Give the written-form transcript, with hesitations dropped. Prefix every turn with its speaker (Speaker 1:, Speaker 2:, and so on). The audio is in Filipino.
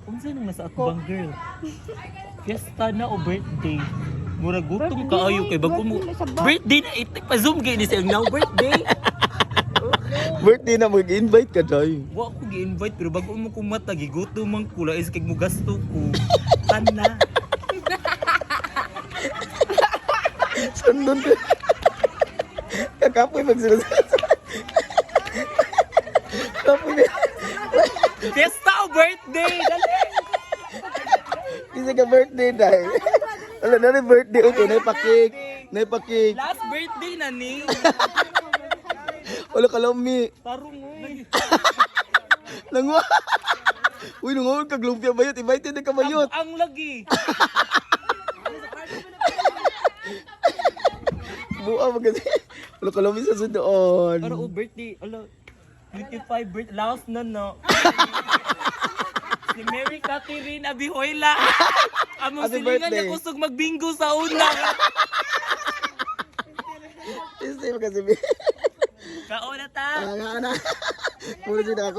Speaker 1: Unsa nang nasa atbang girl? Fiesta na o birthday? Mura gutom kaayo kay bago mo. Birthday na ito pa zoom gay ni siya now birthday.
Speaker 2: Birthday na mag-invite ka, Day.
Speaker 1: Wa ko gi-invite pero bago mo kumata gigutom man ko la is kay mo gasto ko. Kana.
Speaker 2: Sandun ka. Kakapoy magsilasalas. Kapoy na.
Speaker 1: Fiesta o birthday? Dali.
Speaker 2: Isa ka birthday, Day. Wala na rin birthday. Okay, naipakik. Naipakik.
Speaker 1: Last birthday na ni.
Speaker 2: Wala ka lami.
Speaker 1: Tarong oy.
Speaker 2: Nangwa. Uy, nungawag kag lumpia bayot. Invited na ka bayot.
Speaker 1: Ang lagi.
Speaker 2: Buwa mo kasi. Wala ka lami sa sundoon.
Speaker 1: Para o birthday, ala 25 birthday last na no. Si Mary Catherine Abihoyla. Among
Speaker 2: Happy
Speaker 1: silingan
Speaker 2: birthday.
Speaker 1: niya kusog magbingo sa una.
Speaker 2: Kasi mo kasi.
Speaker 1: Kaon na ta.
Speaker 2: Nga na. Muna sila ako.